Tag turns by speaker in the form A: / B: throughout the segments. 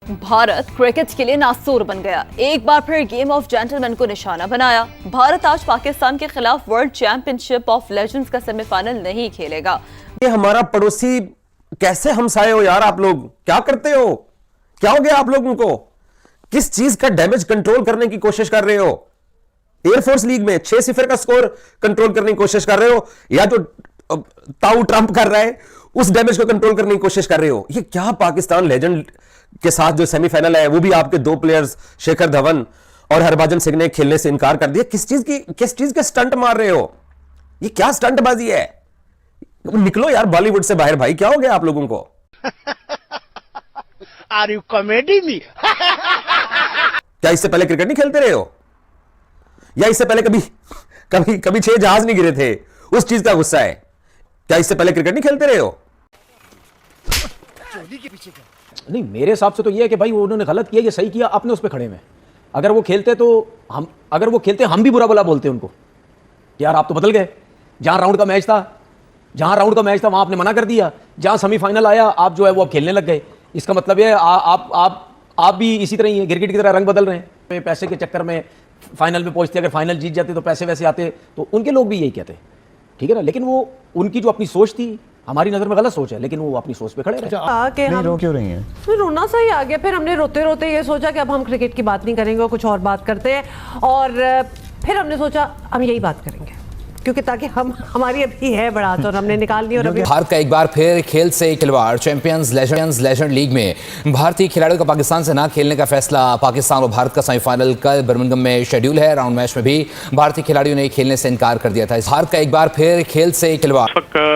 A: Bharat cricket के लिए नासूर बन गया। एक बार फिर गेम ऑफ जेंटलमैन को निशाना बनाया। भारत आज पाकिस्तान के खिलाफ वर्ल्ड चैंपियनशिप ऑफ लेजेंड्स का सेमीफाइनल नहीं खेलेगा।
B: ये हमारा पड़ोसी कैसे हमसाए हो यार, आप लोग क्या करते हो? क्या हो गया आप लोगों को? किस चीज का डैमेज कंट्रोल करने की कोशिश कर रहे हो? एयरफोर्स लीग में 6-0 का स्कोर कंट्रोल करने की कोशिश कर रहे हो, या जो ताऊ ट्रंप कर रहा है उस डैमेज को कंट्रोल करने की कोशिश कर रहे हो? ये क्या पाकिस्तान लेजेंड के साथ जो सेमीफाइनल है वो भी आपके दो प्लेयर्स शिखर धवन और हरभजन सिंह ने खेलने से इनकार कर दिया। किस चीज के स्टंट मार रहे हो? ये क्या स्टंटबाजी है? निकलो यार बॉलीवुड से बाहर भाई, क्या हो गया आप लोगों को?
C: Are you comedy me?
B: क्या इससे पहले क्रिकेट नहीं खेलते रहे हो? या इससे पहले कभी कभी कभी 6 जहाज नहीं गिरे थे, उस चीज का गुस्सा है? क्या इससे पहले क्रिकेट नहीं खेलते रहे हो?
D: नहीं, मेरे हिसाब से तो ये है कि भाई उन्होंने गलत किया, ये सही किया, अपने उस पर खड़े में। अगर वो खेलते तो हम भी बुरा भला बोलते उनको, यार आप तो बदल गए। जहां राउंड का मैच था वहां आपने मना कर दिया, जहां सेमीफाइनल आया आप जो है वो अब खेलने लग गए। इसका मतलब ये आप भी इसी तरह ही है, गिरगिट की तरह रंग बदल रहे हैं। पैसे के चक्कर में फाइनल में पहुंचते, अगर फाइनल जीत जाते तो पैसे वैसे आते, तो उनके लोग भी यही कहते, ठीक है ना। लेकिन वो उनकी जो अपनी सोच थी, हमारी नजर में गलत सोच है, लेकिन वो अपनी सोच पे खड़े रहे।
E: नहीं, रो क्यों रही हैं?
F: फिर रोना सा ही आ गया। फिर हमने रोते रोते ये सोचा कि अब हम क्रिकेट की बात नहीं करेंगे और कुछ और बात करते हैं, और फिर हमने सोचा हम यही बात करेंगे, क्योंकि ताकि हमारी अभी है बड़ा तो हमने निकाल दी। और अभी
G: भारत का एक बार फिर खेल से खिलवाड़। चैंपियंस लेजेंड लीग में भारतीय खिलाड़ियों का पाकिस्तान से ना खेलने का फैसला। पाकिस्तान और भारत का सेमीफाइनल कल बर्मिंघम में शेड्यूल है। राउंड मैच में भी भारतीय खिलाड़ियों ने खेलने से इनकार कर दिया था। भारत का एक बार फिर खेल से खिलवाड़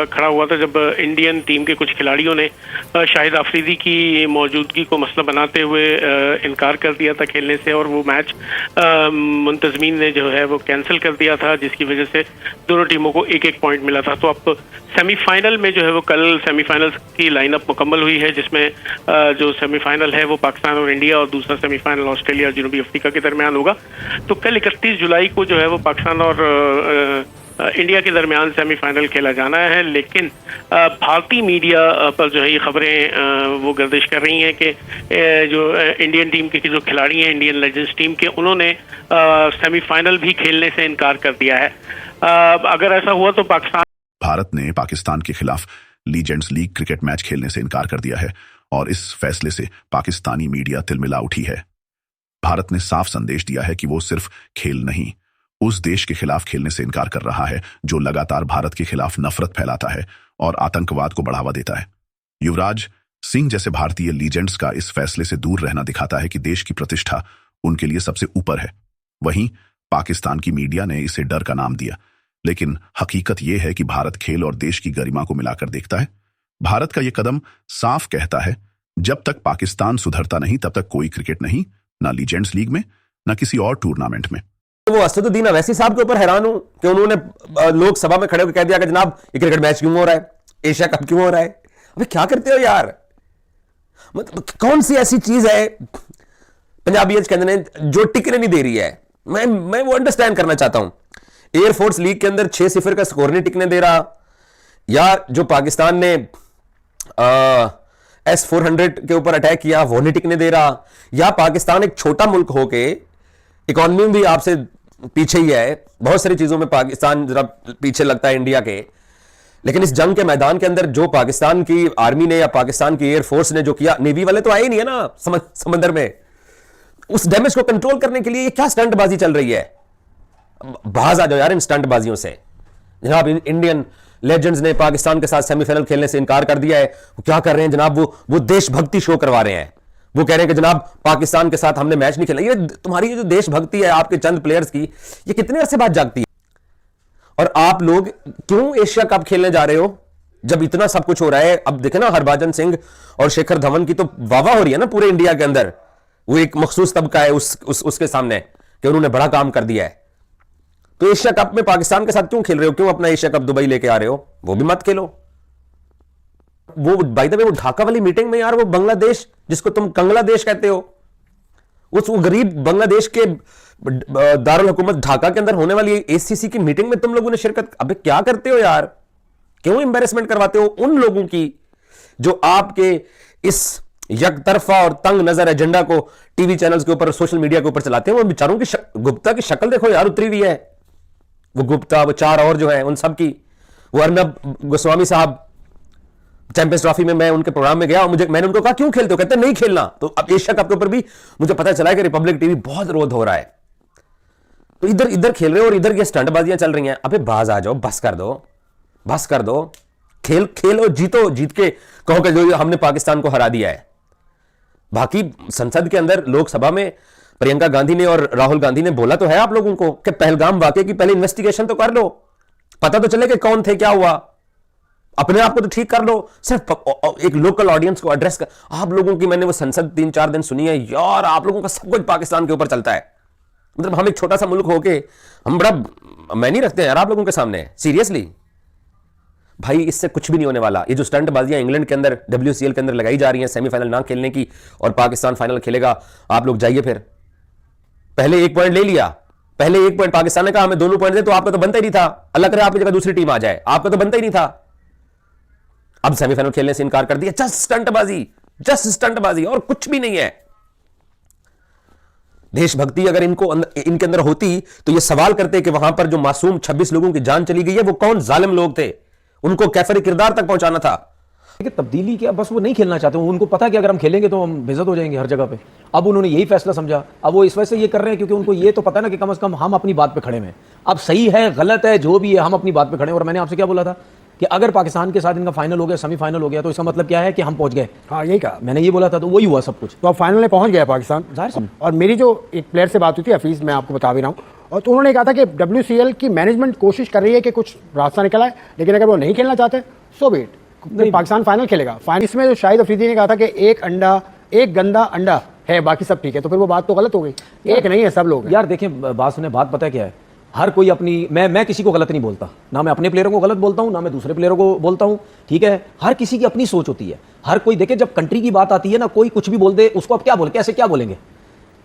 H: खड़ा हुआ था जब इंडियन टीम के कुछ खिलाड़ियों ने शाहिद अफरीदी की मौजूदगी को मसला बनाते हुए इनकार कर दिया था खेलने से, और वो मैच मुंतजमीन ने जो है वो कैंसिल कर दिया था, जिसकी वजह से दोनों टीमों को एक एक पॉइंट मिला था। तो अब सेमीफाइनल में जो है वो कल सेमीफाइनल्स की लाइनअप मुकम्मल हुई है, जिसमें जो सेमीफाइनल है वो पाकिस्तान और इंडिया, और दूसरा सेमीफाइनल ऑस्ट्रेलिया और जनूबी अफ्रीका के दरमियान होगा। तो कल 31 जुलाई को जो है वो पाकिस्तान और इंडिया के दरमियान सेमीफाइनल खेला जाना है। लेकिन भारतीय मीडिया पर जो है ये खबरें वो गर्दिश कर रही हैं कि जो इंडियन टीम के जो खिलाड़ी हैं, इंडियन लेजेंड्स टीम के, उन्होंने सेमीफाइनल भी खेलने से इनकार कर दिया है। अगर ऐसा हुआ तो
I: भारत ने पाकिस्तान के खिलाफ लीजेंड्स लीग क्रिकेट मैच खेलने से इनकार कर दिया है, और इस फैसले से पाकिस्तानी मीडिया तिलमिला उठी है। भारत ने साफ संदेश दिया है कि वो सिर्फ खेल नहीं, उस देश के खिलाफ खेलने से इनकार कर रहा है जो लगातार भारत के खिलाफ नफरत फैलाता है और आतंकवाद को बढ़ावा देता है। युवराज सिंह जैसे भारतीय लीजेंड्स का इस फैसले से दूर रहना दिखाता है कि देश की प्रतिष्ठा उनके लिए सबसे ऊपर है। वहीं पाकिस्तान की मीडिया ने इसे डर का नाम दिया, लेकिन हकीकत यह है कि भारत खेल और देश की गरिमा को मिलाकर देखता है। भारत का यह कदम साफ कहता है, जब तक पाकिस्तान सुधरता नहीं तब तक कोई क्रिकेट नहीं, ना लीजेंड्स लीग में ना किसी और टूर्नामेंट में।
B: वो असदुद्दीन अवैसी साहब के ऊपर हैरान हूं कि उन्होंने लोकसभा में खड़े होकर कह दिया कि जनाब ये क्रिकेट मैच क्यों हो रहा है, एशिया कप क्यों हो रहा है? अबे क्या करते हो यार? मतलब कौन सी ऐसी चीज है पंजाबी कहते हैं जो टिकने नहीं दे रही है? मैं वो अंडरस्टैंड करना चाहता हूं। एयरफोर्स लीग के अंदर 6-0 का स्कोर नहीं टिकने दे रहा, या जो पाकिस्तान ने S-400 के ऊपर अटैक किया वो नहीं टिकने दे रहा, या पाकिस्तान एक छोटा मुल्क होके इकोनॉमी भी आपसे पीछे ही है, बहुत सारी चीजों में पाकिस्तान जरा पीछे लगता है इंडिया के। लेकिन इस जंग के मैदान के अंदर जो पाकिस्तान की आर्मी ने या पाकिस्तान की एयरफोर्स ने जो किया, नेवी वाले तो आए ही नहीं है ना समंदर में, उस डैमेज को कंट्रोल करने के लिए ये क्या स्टंटबाजी चल रही है? बाज आ जाओ यार इन स्टंटबाजियों से। जनाब इंडियन लेजेंड्स ने पाकिस्तान के साथ सेमीफाइनल खेलने से इनकार कर दिया है। वो क्या कर रहे हैं जनाब? वो देशभक्ति शो करवा रहे हैं। वो कह रहे हैं कि जनाब पाकिस्तान के साथ हमने मैच नहीं खेला। ये तुम्हारी जो देशभक्ति है आपके चंद प्लेयर्स की, ये कितने अरसे बाद जागती है? और आप लोग क्यों एशिया कप खेलने जा रहे हो जब इतना सब कुछ हो रहा है? अब देखे ना, हरभजन सिंह और शिखर धवन की तो वाह हो रही है ना पूरे इंडिया के अंदर। वो एक मखसूस तबका है उसके सामने कि उन्होंने बड़ा काम कर दिया है। तो एशिया कप में पाकिस्तान के साथ क्यों खेल रहे हो? क्यों अपना एशिया कप दुबई लेके आ रहे हो? वो भी मत खेलो। वो बाय द वे वो ढाका वाली मीटिंग में यार, वो बांग्लादेश जिसको तुम कंगलादेश कहते हो, उस वो गरीब बांग्लादेश के दारुल हुकूमत ढाका के अंदर होने वाली एसीसी की मीटिंग में तुम लोगों ने शिरकत, अबे क्या करते हो यार? क्यों एम्बैरेसमेंट करवाते हो उन लोगों की जो आपके इस एक तरफा और तंग नजर एजेंडा को टीवी चैनल्स के ऊपर, सोशल मीडिया के ऊपर चलाते हैं। वो बेचारों की गुप्ता की शक्ल देखो यार, उतरी हुई है। वो गुप्ता, वो चार और जो है उन सब की, वो अर्नब गोस्वामी साहब, चैंपियंस ट्रॉफी में मैं उनके प्रोग्राम में गया और मैंने उनको कहा क्यों खेलते हो, कहते नहीं खेलना। तो अब एशिया कप के ऊपर भी मुझे पता चला है कि रिपब्लिक टीवी बहुत विरोध हो रहा है। तो इधर इधर खेल रहे हो और इधर ये स्टंटबाजियां चल रही हैं। अबे बाज आ जाओ, बस कर दो, बस कर दो। खेलो, जीतो, जीत के कहो कि जो हमने पाकिस्तान को हरा दिया है। बाकी संसद के अंदर, लोकसभा में प्रियंका गांधी ने और राहुल गांधी ने बोला तो है आप लोगों को कि पहलगाम वाकये की पहले इन्वेस्टिगेशन तो कर लो, पता तो चले कि कौन थे, क्या हुआ, अपने आप को तो ठीक कर लो। सिर्फ एक लोकल ऑडियंस को एड्रेस कर। आप लोगों की मैंने वो संसद 3-4 दिन सुनी है यार, आप लोगों का सब कुछ पाकिस्तान के ऊपर चलता है। मतलब हम एक छोटा सा मुल्क होके हम बड़ा मैं नहीं रखते यार आप लोगों के सामने, सीरियसली भाई। इससे कुछ भी नहीं होने वाला। ये जो स्टंटबाजियां इंग्लैंड के अंदर WCL के अंदर लगाई जा रही हैं सेमीफाइनल ना खेलने की, और पाकिस्तान फाइनल खेलेगा, आप लोग जाइए फिर। पहले 1 पॉइंट ले लिया, पहले 1 पॉइंट पाकिस्तान ने कहा हमें दोनों पॉइंट दे, तो आपका तो बनता ही नहीं था। अल्लाह करे आपकी जगह दूसरी टीम आ जाए, आपका तो बनता ही नहीं था। अब सेमीफाइनल खेलने से इनकार कर दिया। जस्ट स्टंटबाजी, जस्ट स्टंटबाजी और कुछ भी नहीं है। देशभक्ति अगर इनके अंदर होती तो ये सवाल करते कि वहां पर जो मासूम 26 लोगों की जान चली गई है वो कौन जालिम लोग थे, उनको कैफर किरदार तक पहुंचाना था।
D: तब्दीली क्या, बस वो नहीं खेलना चाहते। उनको पता है कि अगर हम खेलेंगे तो हम बेइज्जत हो जाएंगे हर जगह पे। अब उन्होंने यही फैसला समझा। अब वो इस वजह से ये कर रहे हैं क्योंकि उनको ये तो पता है ना कि कम से कम हम अपनी बात पे खड़े हैं। अब सही है गलत है जो भी है, हम अपनी बात पे खड़े हैं। और मैंने आपसे क्या बोला था कि अगर पाकिस्तान के साथ इनका फाइनल हो गया, सेमीफाइनल हो गया, तो इसका मतलब क्या है कि हम पहुंच गए।
C: हाँ यही कहा
D: मैंने ये बोला था, तो वही हुआ सब कुछ।
C: तो अब फाइनल में पहुंच गया पाकिस्तान,
D: जाहिर सी।
C: और मेरी जो एक प्लेयर से बात हुई थी, हफीज़, मैं आपको बता भी रहा हूँ, और तो उन्होंने कहा था कि WCL की मैनेजमेंट कोशिश कर रही है कि कुछ रास्ता निकल आए, लेकिन अगर वो नहीं खेलना चाहते सो बी इट, पाकिस्तान फाइनल खेलेगा। फाइनल इसमें जो शाहिद अफरीदी ने कहा था कि एक गंदा अंडा है, बाकी सब ठीक है, तो फिर वो बात तो गलत हो गई। एक नहीं है, सब लोग हैं।
D: यार देखें, बात सुने, बात पता है क्या है, हर कोई अपनी, मैं किसी को गलत नहीं बोलता, ना मैं अपने प्लेयरों को गलत बोलता हूं, ना मैं दूसरे प्लेयरों को बोलता हूं, ठीक है। हर किसी की अपनी सोच होती है। हर कोई देखे, जब कंट्री की बात आती है ना, कोई कुछ भी बोल दे, उसको आप क्या बोले, कैसे क्या बोलेंगे,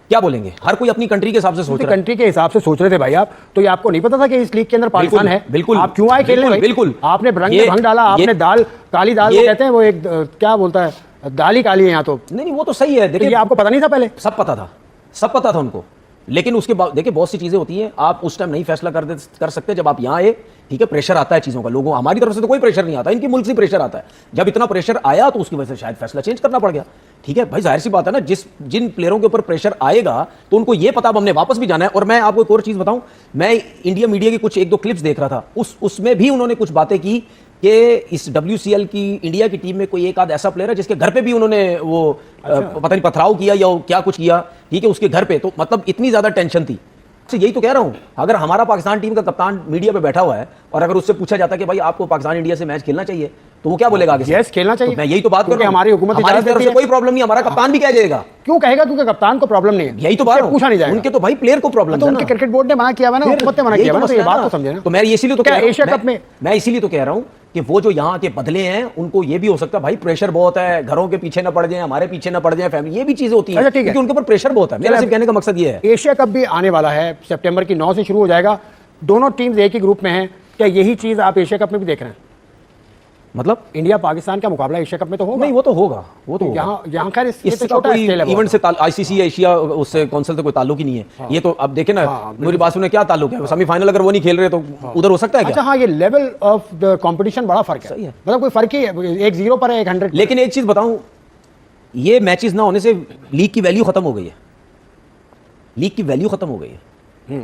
D: क्या बोलेंगे? हर कोई अपनी कंट्री के हिसाब से सोच रहा है।
C: कंट्री के हिसाब से सोच रहे थे भाई आप, तो ये आपको नहीं पता था कि इस लीग के अंदर पाकिस्तान है?
D: बिल्कुल,
C: आप क्यों आए खेलने?
D: बिल्कुल,
C: आपने रंग में भंग डाला, आपने दाल, काली दाल वो कहते हैं, वो एक क्या बोलता है, दाल ही काली है यहाँ तो।
D: नहीं, वो तो सही है। देखिए,
C: ये आपको पता नहीं था पहले?
D: सब पता था, सब पता था उनको, लेकिन उसके बाद देखिए बहुत सी चीजें होती हैं, आप उस टाइम नहीं फैसला कर सकते। जब आप यहाँ आए, ठीक है, प्रेशर आता है चीजों का, लोगों, हमारी तरफ से तो कोई प्रेशर नहीं आता, इनकी मुल्क से प्रेशर आता है। जब इतना प्रेशर आया तो उसकी वजह से शायद फैसला चेंज करना पड़ गया, ठीक है भाई, जाहिर सी बात है ना। जिन प्लेयरों के ऊपर प्रेशर आएगा तो उनको ये पता, अब हमने वापस भी जाना है। और मैं आपको एक और चीज बताऊं, मैं इंडिया मीडिया की कुछ 1-2 क्लिप्स देख रहा था, उसमें भी उन्होंने कुछ बातें की कि इस WCL की इंडिया की टीम में कोई एक आध ऐसा प्लेयर है जिसके घर पे भी उन्होंने वो पता नहीं पथराव किया या क्या कुछ किया, ठीक है, उसके घर पे। तो मतलब इतनी ज्यादा टेंशन थी। यही तो कह रहा हूं, अगर हमारा पाकिस्तान टीम का कप्तान मीडिया पे बैठा हुआ है और अगर उससे पूछा जाता है कि भाई आपको पाकिस्तान इंडिया से मैच खेलना चाहिए, तो वो क्या बोलेगा आगे?
C: यस, खेलना चाहिए।
D: तो मैं यही तो बात कर रहा हूं,
C: हमारी हुकूमत
D: हमारी तरफ से कोई प्रॉब्लम नहीं, हमारा कप्तान भी कह जाएगा।
C: क्यों कहेगा? क्योंकि कप्तान को प्रॉब्लम नहीं है,
D: यही तो बात
C: पूछा नहीं जाएगा।
D: उनके तो भाई प्लेयर को प्रॉब्लम
C: तो उनके क्रिकेट बोर्ड ने मना किया हुआ ना, हुकूमत ने मना किया हुआ ना, तो ये बात तो समझे ना।
D: तो मैं इसीलिए तो
C: क्या एशिया कप में,
D: मैं इसीलिए तो कह रहा हूं कि वो जो यहाँ के बदले हैं, उनको ये भी हो सकता है भाई प्रेशर बहुत है, घरों के पीछे ना पड़ जाए, हमारे पीछे ना पड़ जाए, फैमिली, ये भी चीजें होती हैं, क्योंकि उनके ऊपर प्रेशर बहुत है। मेरा सिर्फ कहने का मकसद ये है,
C: एशिया कप भी आने वाला है, सितंबर की 9 से शुरू हो जाएगा। दोनों टीम्स एक ही ग्रुप में हैं, क्या यही चीज आप एशिया कप में भी देख रहे हैं?
D: मतलब
C: इंडिया पाकिस्तान का मुकाबला एशिया कप में तो होगा?
D: नहीं, वो तो होगा, वो तो
C: यहाँ खैर
D: इससे छोटा इवेंट से ICC एशिया उससे काउंसिल से कोई ताल्लुक ही नहीं है। ये तो अब देखे ना, मेरी बात सुने, क्या ताल्लुक है? सेमीफाइनल अगर वो नहीं खेल रहे तो उधर हो सकता है क्या?
C: अच्छा हाँ, ये लेवल ऑफ द कंपटीशन बड़ा फर्क है, मतलब कोई फर्क ही है, एक 0 पर है, एक 100।
D: लेकिन एक चीज बताऊं, ये मैचेस ना होने से लीग की वैल्यू खत्म हो गई है, लीग की वैल्यू खत्म हो गई है।